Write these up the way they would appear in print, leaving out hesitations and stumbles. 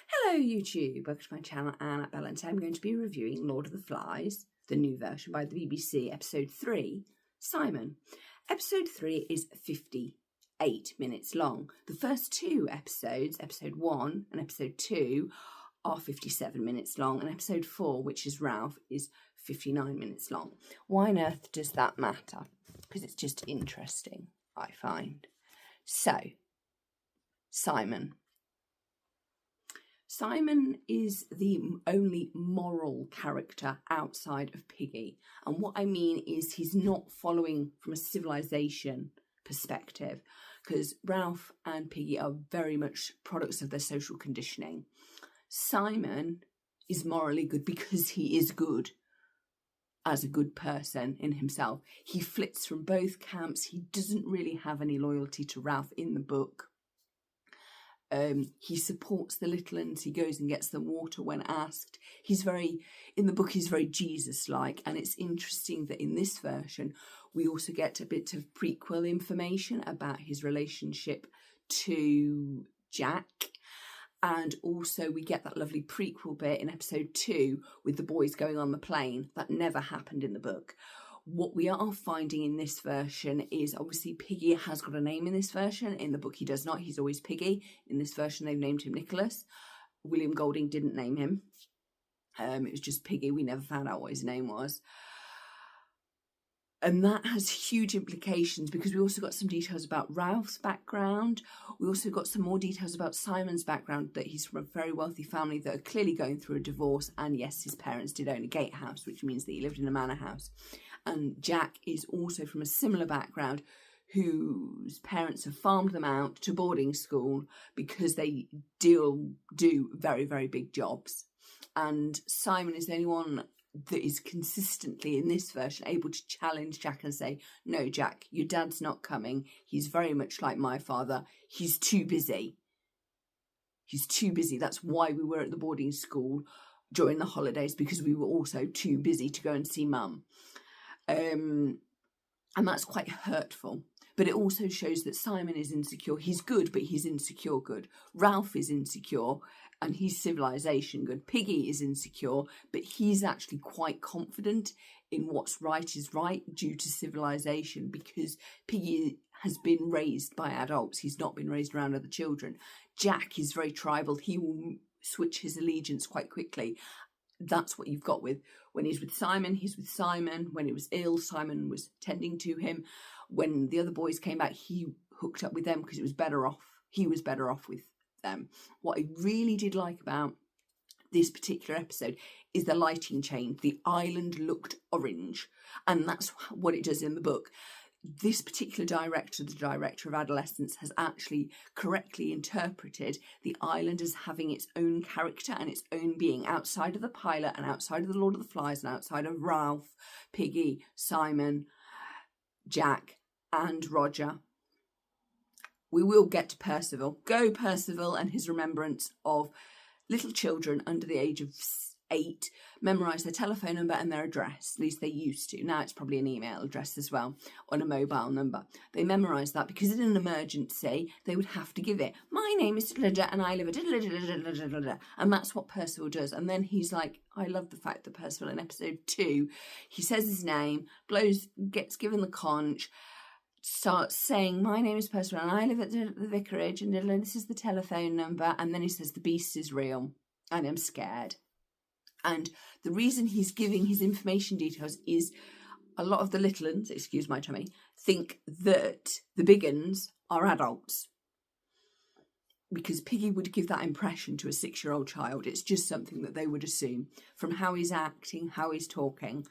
Hello YouTube, welcome to my channel and at Bella and I'm going to be reviewing Lord of the Flies, the new version by the BBC, episode 3, Simon. Episode 3 is 58 minutes long. The first two episodes, episode 1 and episode 2, are 57 minutes long, and episode 4, which is Ralph, is 59 minutes long. Why on earth does that matter? Because it's just interesting, I find. So, Simon. Simon is the only moral character outside of Piggy. And what I mean is he's not following from a civilization perspective, because Ralph and Piggy are very much products of their social conditioning. Simon is morally good because he is good as a good person in himself. He flits from both camps. He doesn't really have any loyalty to Ralph in the book. He supports the little ones. He goes and gets them water when asked. In the book, he's very Jesus-like. And it's interesting that in this version, we also get a bit of prequel information about his relationship to Jack. And also we get that lovely prequel bit in episode 2 with the boys going on the plane. That never happened in the book. What we are finding in this version is obviously Piggy has got a name in this version. In the book, he does not. He's always Piggy. In this version, they've named him Nicholas. William Golding didn't name him. It was just Piggy. We never found out what his name was. And that has huge implications because we also got some details about Ralph's background. We also got some more details about Simon's background, that he's from a very wealthy family that are clearly going through a divorce. And yes, his parents did own a gatehouse, which means that he lived in a manor house. And Jack is also from a similar background, whose parents have farmed them out to boarding school because they do very, very big jobs. And Simon is the only one that is consistently in this version able to challenge Jack and say, no, Jack, your dad's not coming. He's very much like my father. He's too busy. He's too busy. That's why we were at the boarding school during the holidays, because we were also too busy to go and see mum. And that's quite hurtful. But it also shows that Simon is insecure. He's good, but he's insecure good. Ralph is insecure and he's civilization good. Piggy is insecure, but he's actually quite confident in what's right is right due to civilization, because Piggy has been raised by adults. He's not been raised around other children. Jack is very tribal. He will switch his allegiance quite quickly. That's what you've got with when he's with Simon, he's with Simon. When he was ill, Simon was tending to him. When the other boys came back, he hooked up with them because it was better off. He was better off with them. What I really did like about this particular episode is the lighting change. The island looked orange, and that's what it does in the book. This particular director, the director of Adolescence, has actually correctly interpreted the island as having its own character and its own being outside of the pilot and outside of the Lord of the Flies and outside of Ralph, Piggy, Simon, Jack and Roger. We will get to Percival. Go Percival and his remembrance of little children under the age of 8 memorise their telephone number and their address. At least they used to. Now it's probably an email address as well, or a mobile number. They memorise that because in an emergency they would have to give it. My name is and I live at and that's what Percival does. And then he's like, I love the fact that Percival in episode 2, he says his name, gets given the conch, starts saying, my name is Percival and I live at the vicarage and this is the telephone number, and then he says the beast is real and I'm scared. And the reason he's giving his information details is a lot of the little uns, excuse my tummy, think that the big uns are adults. Because Piggy would give that impression to a 6-year-old child. It's just something that they would assume from how he's acting, how he's talking.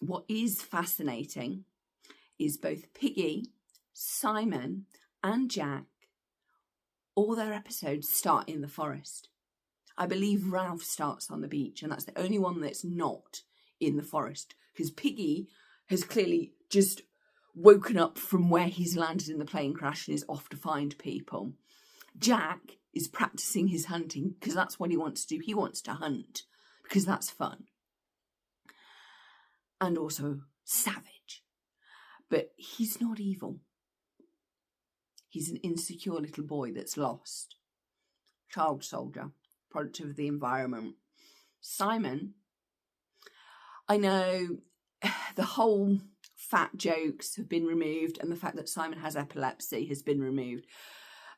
What is fascinating is both Piggy, Simon and Jack, all their episodes start in the forest. I believe Ralph starts on the beach, and that's the only one that's not in the forest, because Piggy has clearly just woken up from where he's landed in the plane crash and is off to find people. Jack is practicing his hunting because that's what he wants to do. He wants to hunt because that's fun. And also savage. But he's not evil. He's an insecure little boy that's lost. child soldier, product of the environment. Simon, I know the whole fat jokes have been removed and the fact that Simon has epilepsy has been removed.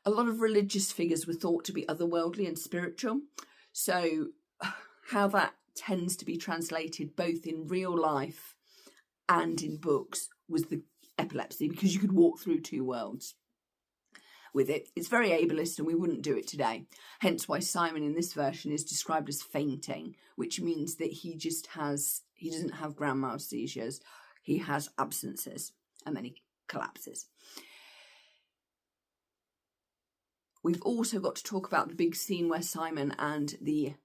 A lot of religious figures were thought to be otherworldly and spiritual. So how that tends to be translated both in real life and in books was the epilepsy, because you could walk through two worlds with it. It's very ableist and we wouldn't do it today. Hence why Simon in this version is described as fainting, which means that he doesn't have grand mal seizures. He has absences and then he collapses. We've also got to talk about the big scene where Simon and the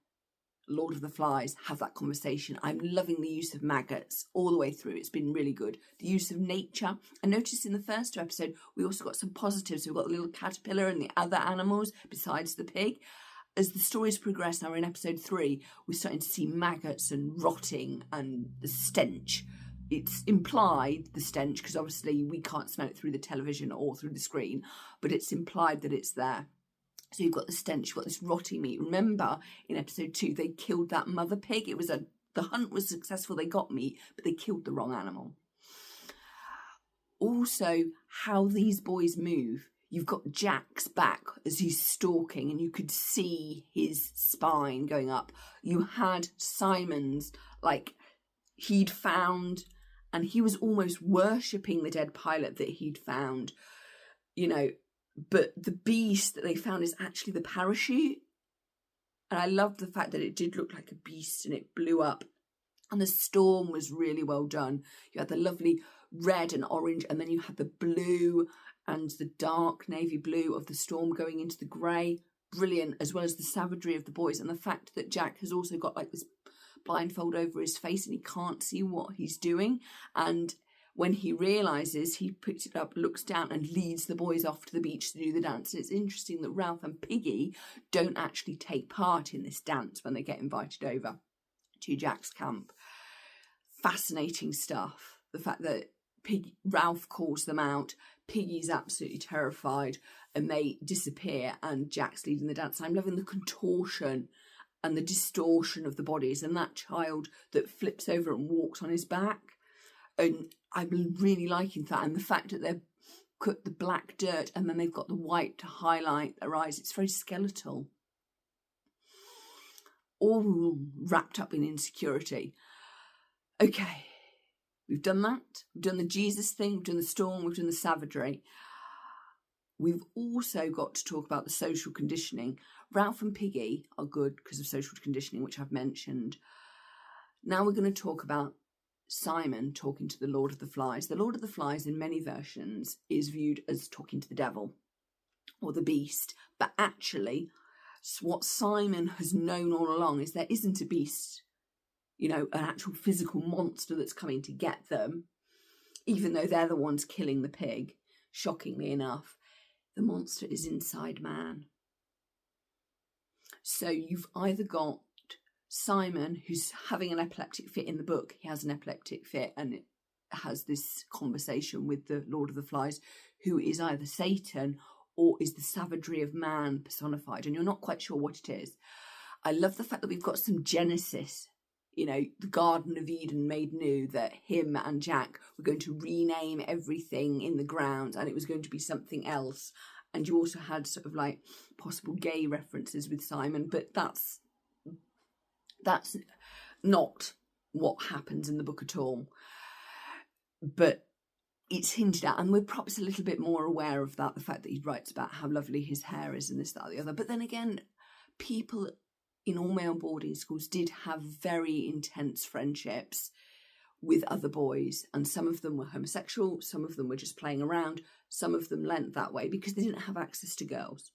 Lord of the Flies have that conversation. I'm loving the use of maggots all the way through. It's been really good. The use of nature. I noticed in the first episode, we also got some positives. We've got the little caterpillar and the other animals besides the pig. As the stories progress, now we're in episode 3, we're starting to see maggots and rotting and the stench. It's implied, the stench, because obviously we can't smell it through the television or through the screen, but it's implied that it's there. So you've got the stench, you've got this rotting meat. Remember, in episode 2, they killed that mother pig. The hunt was successful, they got meat, but they killed the wrong animal. Also, how these boys move. You've got Jack's back as he's stalking, and you could see his spine going up. You had Simon's, he'd found, and he was almost worshipping the dead pilot that he'd found, but the beast that they found is actually the parachute. And I loved the fact that it did look like a beast and it blew up. And the storm was really well done. You had the lovely red and orange, and then you had the blue and the dark navy blue of the storm going into the grey. Brilliant, as well as the savagery of the boys. And the fact that Jack has also got this blindfold over his face and he can't see what he's doing. And when he realises, he picks it up, looks down and leads the boys off to the beach to do the dance. And it's interesting that Ralph and Piggy don't actually take part in this dance when they get invited over to Jack's camp. Fascinating stuff. The fact that Ralph calls them out, Piggy's absolutely terrified, and they disappear and Jack's leading the dance. I'm loving the contortion and the distortion of the bodies, and that child that flips over and walks on his back. And I'm really liking that, and the fact that they've cut the black dirt and then they've got the white to highlight their eyes. It's very skeletal. All wrapped up in insecurity. Okay, we've done that. We've done the Jesus thing, we've done the storm, we've done the savagery. We've also got to talk about the social conditioning. Ralph and Piggy are good because of social conditioning, which I've mentioned. Now we're going to talk about Simon talking to the Lord of the Flies. The Lord of the Flies in many versions is viewed as talking to the devil or the beast. But actually, what Simon has known all along is there isn't a beast, an actual physical monster that's coming to get them, even though they're the ones killing the pig, shockingly enough. The monster is inside man. So you've either got Simon, who's having an epileptic fit in the book. He has an epileptic fit and it has this conversation with the Lord of the Flies, who is either Satan or is the savagery of man personified, and you're not quite sure what it is. I love the fact that we've got some Genesis, the Garden of Eden made new, that him and Jack were going to rename everything in the grounds and it was going to be something else. And you also had sort of possible gay references with Simon, but that's not what happens in the book at all. But it's hinted at, and we're perhaps a little bit more aware of that, the fact that he writes about how lovely his hair is and this, that, or the other. But then again, people in all male boarding schools did have very intense friendships with other boys, and some of them were homosexual, some of them were just playing around, some of them lent that way because they didn't have access to girls.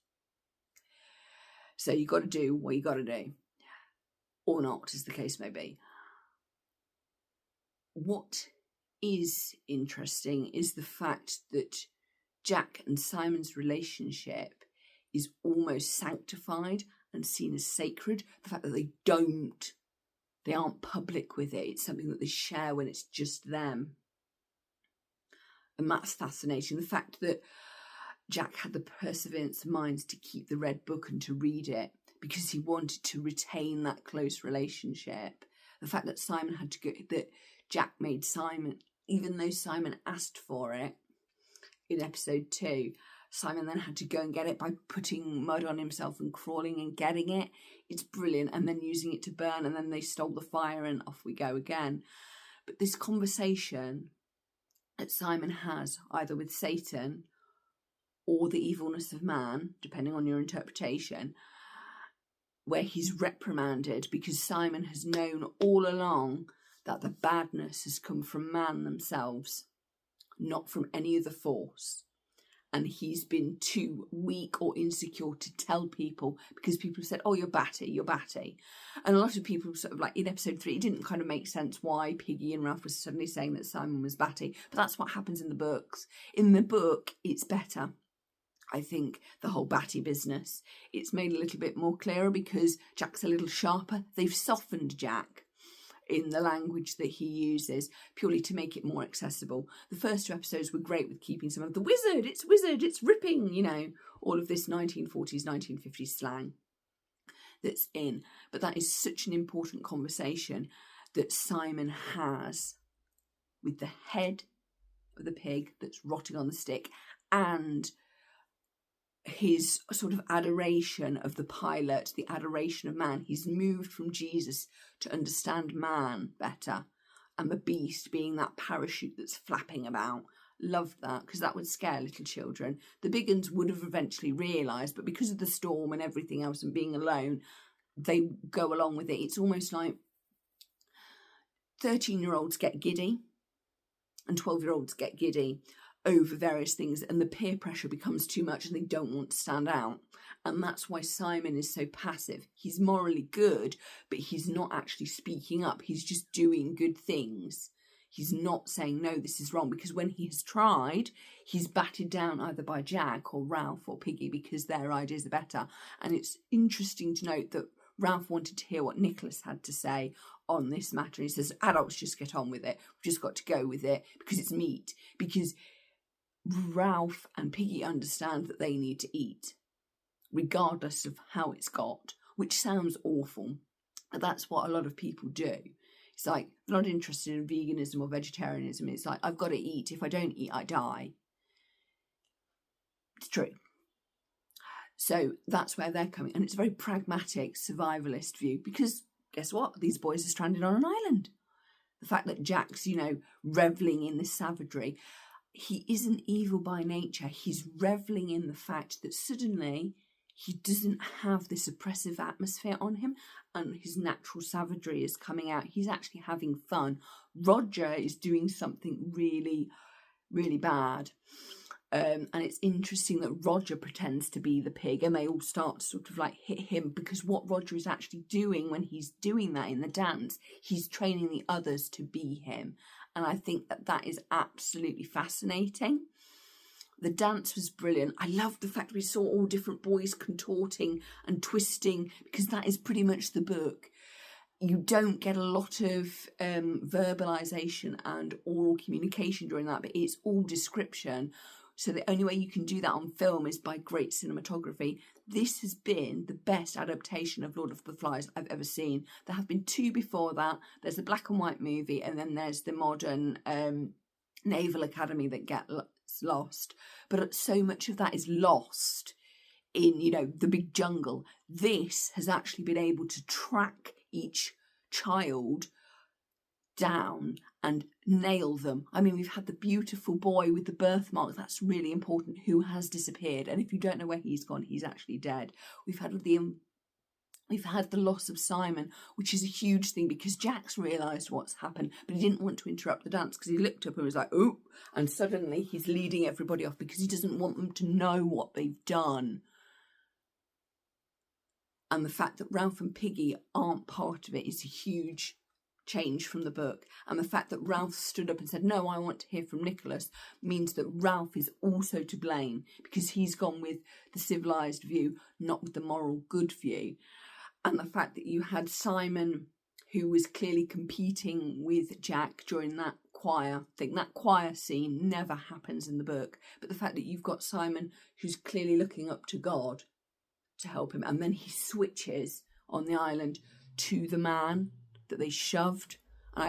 So you got to do what you got to do, or not, as the case may be. What is interesting is the fact that Jack and Simon's relationship is almost sanctified and seen as sacred. The fact that they aren't public with it. It's something that they share when it's just them. And that's fascinating. The fact that Jack had the perseverance of mind to keep the red book and to read it because he wanted to retain that close relationship. The fact that Simon had to go, that Jack made Simon, even though Simon asked for it in episode 2, Simon then had to go and get it by putting mud on himself and crawling and getting it. It's brilliant. And then using it to burn, and then they stole the fire and off we go again. But this conversation that Simon has either with Satan or the evilness of man, depending on your interpretation, where he's reprimanded because Simon has known all along that the badness has come from man themselves, not from any other force. And he's been too weak or insecure to tell people because people have said, oh, you're batty, you're batty. And a lot of people sort of like in episode 3, it didn't kind of make sense why Piggy and Ralph were suddenly saying that Simon was batty. But that's what happens in the books. In the book, it's better. I think the whole batty business, it's made a little bit more clearer because Jack's a little sharper. They've softened Jack in the language that he uses purely to make it more accessible. The first 2 episodes were great with keeping some of the wizard, it's ripping, you know, all of this 1940s, 1950s slang that's in. But that is such an important conversation that Simon has with the head of the pig that's rotting on the stick and his sort of adoration of the pilot, the adoration of man. He's moved from Jesus to understand man better, and the beast being that parachute that's flapping about. Loved that, because that would scare little children. The big uns would have eventually realised, but because of the storm and everything else and being alone, they go along with it. It's almost like 13-year-olds get giddy and 12-year-olds get giddy over various things, and the peer pressure becomes too much and they don't want to stand out. And that's why Simon is so passive. He's morally good, but he's not actually speaking up. He's just doing good things. He's not saying, no, this is wrong, because when he has tried, he's batted down either by Jack or Ralph or Piggy because their ideas are better. And it's interesting to note that Ralph wanted to hear what Nicholas had to say on this matter. He says, adults just get on with it. We've just got to go with it because it's meat. Because Ralph and Piggy understand that they need to eat, regardless of how it's got, which sounds awful, but that's what a lot of people do. It's like, they're not interested in veganism or vegetarianism. It's like, I've got to eat. If I don't eat, I die. It's true. So that's where they're coming. And it's a very pragmatic, survivalist view, because guess what? These boys are stranded on an island. The fact that Jack's, revelling in this savagery, he isn't evil by nature. He's revelling in the fact that suddenly he doesn't have this oppressive atmosphere on him and his natural savagery is coming out. He's actually having fun. Roger is doing something really, really bad. And it's interesting that Roger pretends to be the pig and they all start to sort of like hit him, because what Roger is actually doing when he's doing that in the dance, he's training the others to be him. And I think that that is absolutely fascinating. The dance was brilliant. I loved the fact we saw all different boys contorting and twisting, because that is pretty much the book. You don't get a lot of verbalization and oral communication during that, but it's all description. So the only way you can do that on film is by great cinematography. This has been the best adaptation of Lord of the Flies I've ever seen. There have been 2 before that. There's the black and white movie, and then there's the modern Naval Academy that gets lost. But so much of that is lost in, the big jungle. This has actually been able to track each child down and nail them. I mean, we've had the beautiful boy with the birthmark. That's really important, who has disappeared. And if you don't know where he's gone, he's actually dead. We've had the loss of Simon, which is a huge thing, because Jack's realised what's happened, but he didn't want to interrupt the dance because he looked up and was like, oh, and suddenly he's leading everybody off because he doesn't want them to know what they've done. And the fact that Ralph and Piggy aren't part of it is a huge change from the book. And the fact that Ralph stood up and said, no, I want to hear from Nicholas, means that Ralph is also to blame, because he's gone with the civilised view, not with the moral good view. And the fact that you had Simon, who was clearly competing with Jack during that choir thing. That choir scene never happens in the book. But the fact that you've got Simon, who's clearly looking up to God to help him, and then he switches on the island to the man that they shoved. And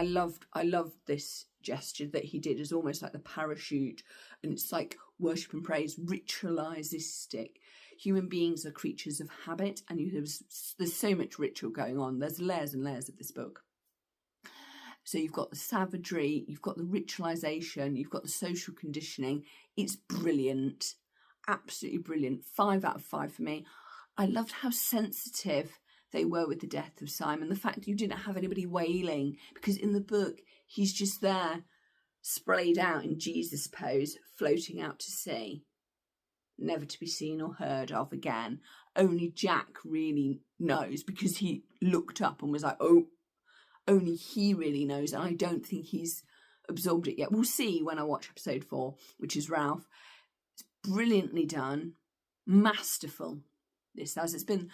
I loved this gesture that he did, as almost like the parachute, and it's like worship and praise, ritualistic. Human beings are creatures of habit, and there's so much ritual going on. There's layers and layers of this book. So you've got the savagery, you've got the ritualisation, you've got the social conditioning. It's brilliant, absolutely brilliant. 5 out of 5 for me. I loved how sensitive they were with the death of Simon. The fact that you didn't have anybody wailing, because in the book, he's just there, splayed out in Jesus pose, floating out to sea, never to be seen or heard of again. Only Jack really knows, because he looked up and was like, oh, only he really knows. And I don't think he's absorbed it yet. We'll see when I watch episode 4, which is Ralph. It's brilliantly done, masterful. This has. It's been,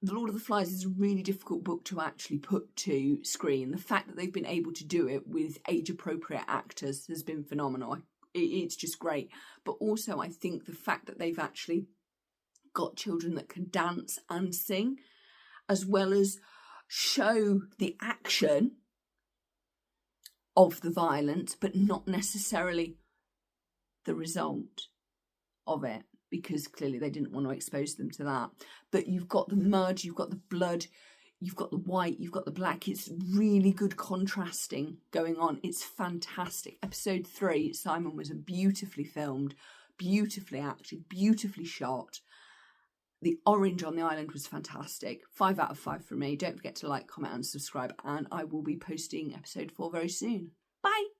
The Lord of the Flies is a really difficult book to actually put to screen. The fact that they've been able to do it with age-appropriate actors has been phenomenal. It's just great. But also, I think the fact that they've actually got children that can dance and sing, as well as show the action of the violence, but not necessarily the result of it, because clearly they didn't want to expose them to that. But you've got the mud, you've got the blood, you've got the white, you've got the black. It's really good contrasting going on. It's fantastic. Episode 3, Simon, was beautifully filmed, beautifully acted, beautifully shot. The orange on the island was fantastic. 5 out of 5 for me. Don't forget to like, comment and subscribe, and I will be posting episode 4 very soon. Bye!